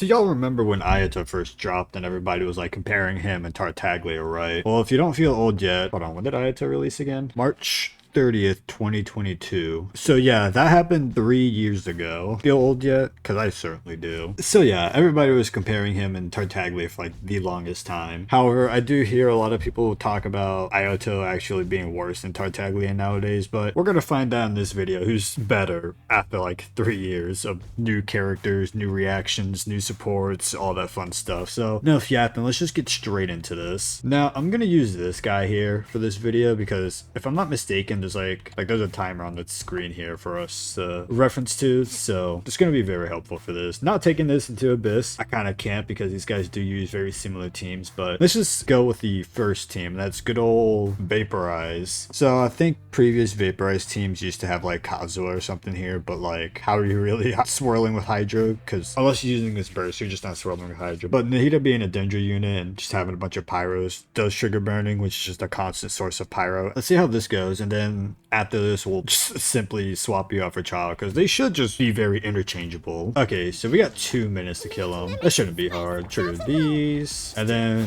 So y'all remember when Ayato first dropped and everybody was like comparing him and Tartaglia, right? Well, if you don't feel old yet, hold on, when did Ayato release again? March 30th, 2022. So yeah, that happened 3 years ago. Feel old yet? Because I certainly do. So yeah, everybody was comparing him and Tartaglia for like the longest time. However, I do hear a lot of people talk about Ayato actually being worse than Tartaglia nowadays, but we're gonna find out in this video who's better after like 3 years of new characters, new reactions, new supports, all that fun stuff. So enough yapping, let's just get straight into this. Now, I'm gonna use this guy here for this video because if I'm not mistaken, there's a timer on the screen here for us to reference to, so it's going to be very helpful for this. Not taking this into Abyss, I kind of can't because these guys do use very similar teams, but let's just go with the first team. That's good old Vaporize. So I think previous Vaporize teams used to have like Kazuha or something here, but like, how are you really swirling with Hydra? Because unless you're using this burst, you're just not swirling with Hydra. But Nahida being a Dendra unit and just having a bunch of pyros does trigger burning, which is just a constant source of pyro. Let's see how this goes, and then after this we'll just simply swap you out for Child because they should just be very interchangeable. Okay, so we got 2 minutes to kill them. That shouldn't be hard. Trigger these, and then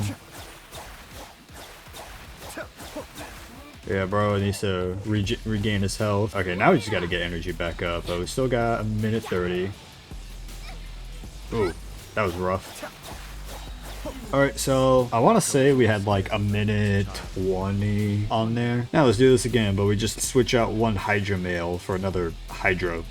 yeah, bro needs to regain his health. Okay, now we just got to get energy back up, but we still got a minute 30. Ooh, that was rough. Alright, so I want to say we had like a minute 20 on there. Now let's do this again, but we just switch out one Hydra male for another Hydra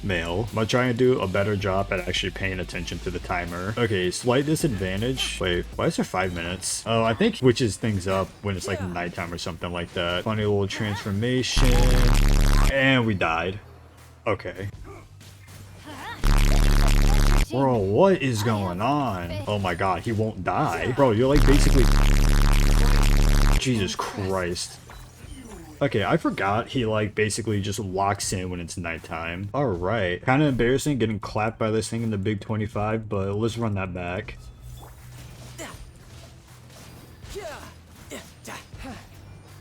male. I'm trying to do a better job at actually paying attention to the timer. Okay, slight disadvantage. Wait, why is there 5 minutes? Oh, I think switches things up when it's like nighttime or something like that. Funny little transformation. And we died. Okay. Bro, what is going on? Oh my god, he won't die. Bro, you're like basically... Jesus Christ. Okay, I forgot he like basically just locks in when it's nighttime. Alright. Kind of embarrassing getting clapped by this thing in the big 25, but let's run that back.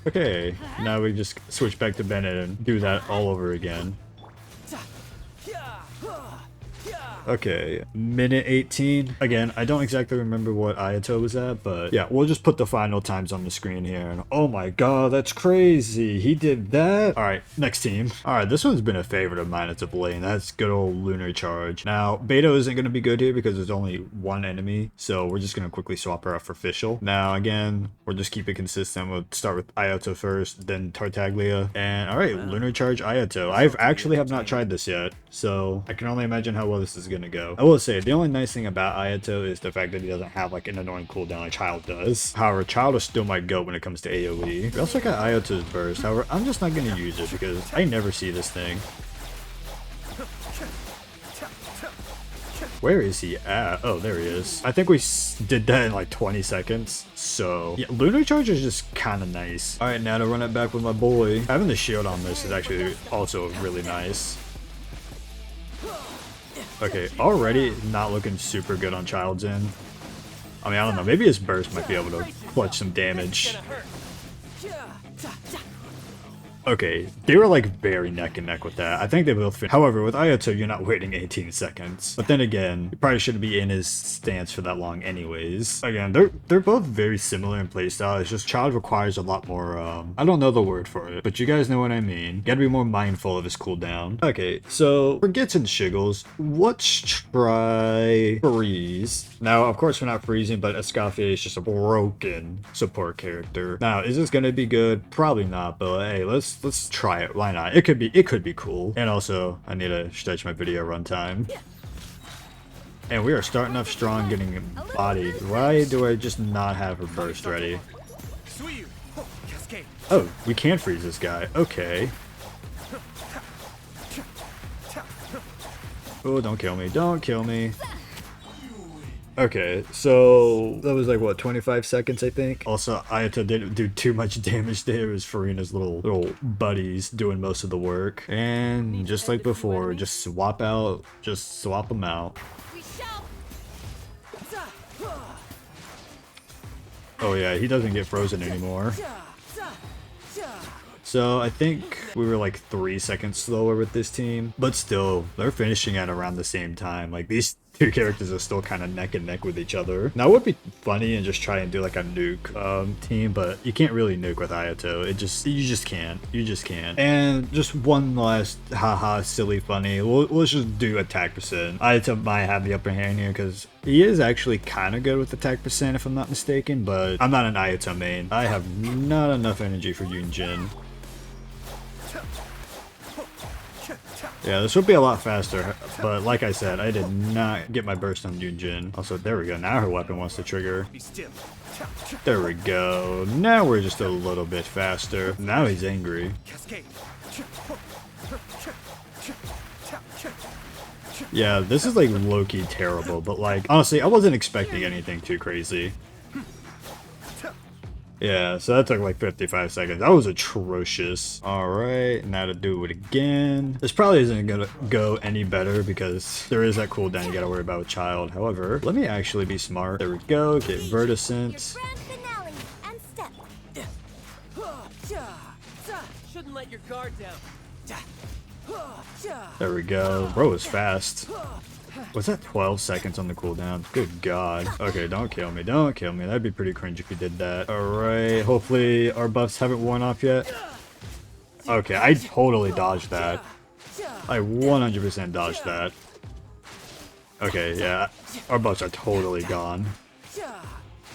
Okay, now we just switch back to Bennett and do that all over again. Okay, minute 18. Again, I don't exactly remember what Ayato was at, but yeah, we'll just put the final times on the screen here. And oh my god, that's crazy. He did that. All right, next team. All right, this one's been a favorite of mine as of late, and that's good old Lunar charge. Now, Beto isn't going to be good here because there's only one enemy, so we're just going to quickly swap her out for Fischl. Now, again, we'll just keep it consistent. We'll start with Ayato first, then Tartaglia. And all right, Lunar charge Ayato. I've actually have not tried this yet, so I can only imagine how well this is gonna go. I will say the only nice thing about Ayato is the fact that he doesn't have like an annoying cooldown like Child does. However, Child is still my goat when it comes to AoE. We also got Ayato's burst. However, I'm just not gonna use it because I never see this thing. Where is he at? Oh, there he is. I think we did that in like 20 seconds. So yeah, Lunar charge is just kind of nice. All right, now to run it back with my boy. Having the shield on this is actually also really nice. Okay, already not looking super good on Child's end. I mean, I don't know. Maybe his burst might be able to clutch some damage. Okay, they were like very neck and neck with that. I think they both fit. However, with Ayato, you're not waiting 18 seconds. But then again, you probably shouldn't be in his stance for that long anyways. Again, they're both very similar in playstyle. It's just Child requires a lot more, I don't know the word for it, but you guys know what I mean. Gotta be more mindful of his cooldown. Okay, so for Gits and Shiggles, let's try Freeze. Now, of course, we're not freezing, but Escaffier is just a broken support character. Now, is this gonna be good? Probably not, but hey, let's try it. Why not? It could be cool. And also, I need to stretch my video runtime. And we are starting off strong, getting bodied. Why do I just not have her burst ready? Oh, we can freeze this guy. Okay. Oh, don't kill me. Don't kill me. Okay, so that was like what, 25 seconds I think. Also, Ayato didn't do too much damage there. It was Farina's little buddies doing most of the work. And just like before, just swap them out. Oh yeah, he doesn't get frozen anymore. So I think we were like 3 seconds slower with this team, but still, they're finishing at around the same time. Like these two characters are still kind of neck and neck with each other. Now it would be funny and just try and do like a nuke team, but you can't really nuke with Ayato. You just can't. You just can't. And just one last haha silly funny. Let's just do attack percent. Ayato might have the upper hand here because he is actually kind of good with attack percent if I'm not mistaken, but I'm not an Ayato main. I have not enough energy for Yunjin. Yeah, this would be a lot faster, but like I said, I did not get my burst on Yunjin. Also, there we go. Now her weapon wants to trigger. There we go. Now we're just a little bit faster. Now he's angry. Yeah, this is like low-key terrible, but like, honestly, I wasn't expecting anything too crazy. Yeah, so that took like 55 seconds. That was atrocious. Alright, now to do it again. This probably isn't gonna go any better because there is that cooldown you gotta worry about with Child. However, let me actually be smart. There we go, get Verticent. Shouldn't let your guard down. There we go. Bro is fast. Was that 12 seconds on the cooldown? Good god. Okay, don't kill me. Don't kill me. That'd be pretty cringe if you did that. Alright, hopefully our buffs haven't worn off yet. Okay, I totally dodged that. I 100% dodged that. Okay, yeah. Our buffs are totally gone.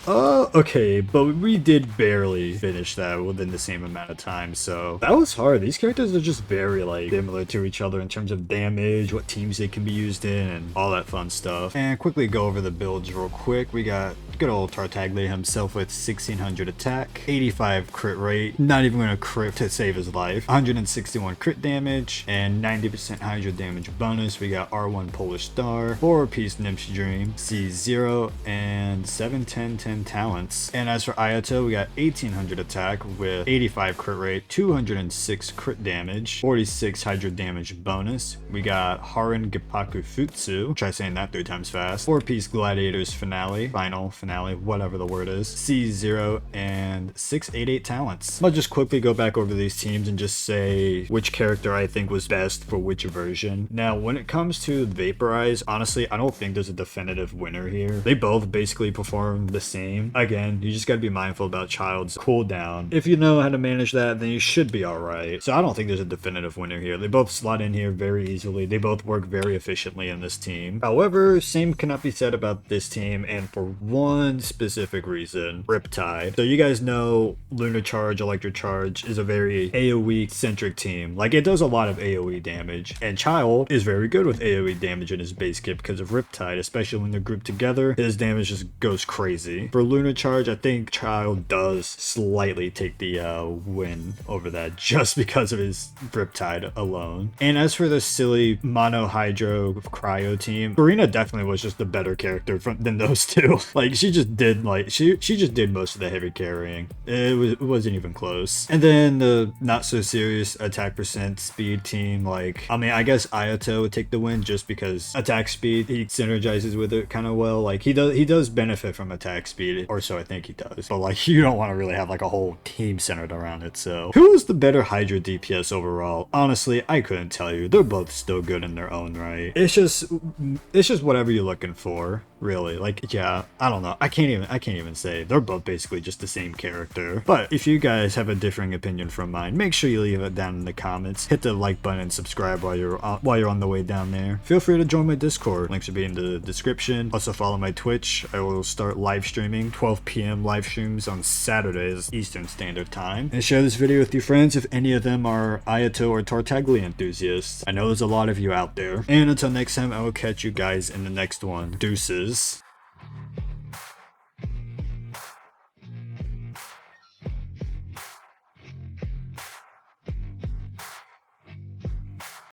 Okay, but we did barely finish that within the same amount of time, so that was hard. These characters are just very, like, similar to each other in terms of damage, what teams they can be used in, and all that fun stuff. And quickly go over the builds real quick. We got good old Tartaglia himself with 1600 attack, 85 crit rate, not even going to crit to save his life, 161 crit damage, and 90% Hydra damage bonus. We got R1 Polish Star, 4-piece Nymph's Dream, C0, and 710 talents. And as for Ayato, we got 1800 attack with 85 crit rate, 206 crit damage, 46 Hydra damage bonus. We got Harin Gippaku Futsu, try saying that 3 times fast, 4-piece Gladiators Finale, whatever the word is, C0, and 688 talents. I'll just quickly go back over these teams and just say which character I think was best for which version. Now, when it comes to Vaporize, honestly, I don't think there's a definitive winner here. They both basically perform the same. Again, you just gotta be mindful about Child's cooldown. If you know how to manage that, then you should be alright. So I don't think there's a definitive winner here. They both slot in here very easily. They both work very efficiently in this team. However, same cannot be said about this team, and for one specific reason, Riptide. So you guys know Lunar Charge, Electric Charge is a very AoE centric team. Like, it does a lot of AoE damage, and Child is very good with AoE damage in his base kit because of Riptide, especially when they're grouped together. His damage just goes crazy. For Lunar Charge, I think Child does slightly take the win over that just because of his Riptide alone. And as for the silly Mono Hydro Cryo team, Karina definitely was just the better character than those two. Like, she just did most of the heavy carrying. It wasn't even close. And then the not so serious attack percent speed team, like, I mean, I guess Ayato would take the win just because attack speed, he synergizes with it kind of well. Like, he does benefit from attack speed, or so I think he does. But like, you don't want to really have like a whole team centered around it. So who is the better Hydra DPS overall? Honestly, I couldn't tell you. They're both still good in their own right. It's just whatever you're looking for, really. Like, yeah, I don't know. I can't even say. They're both basically just the same character. But if you guys have a differing opinion from mine, make sure you leave it down in the comments. Hit the like button and subscribe while you're on the way down there. Feel free to join my Discord. Links will be in the description. Also follow my Twitch. I will start live streaming 12 p.m. live streams on Saturdays Eastern Standard Time. And share this video with your friends if any of them are Ayato or Tartaglia enthusiasts. I know there's a lot of you out there. And until next time, I will catch you guys in the next one. Deuces.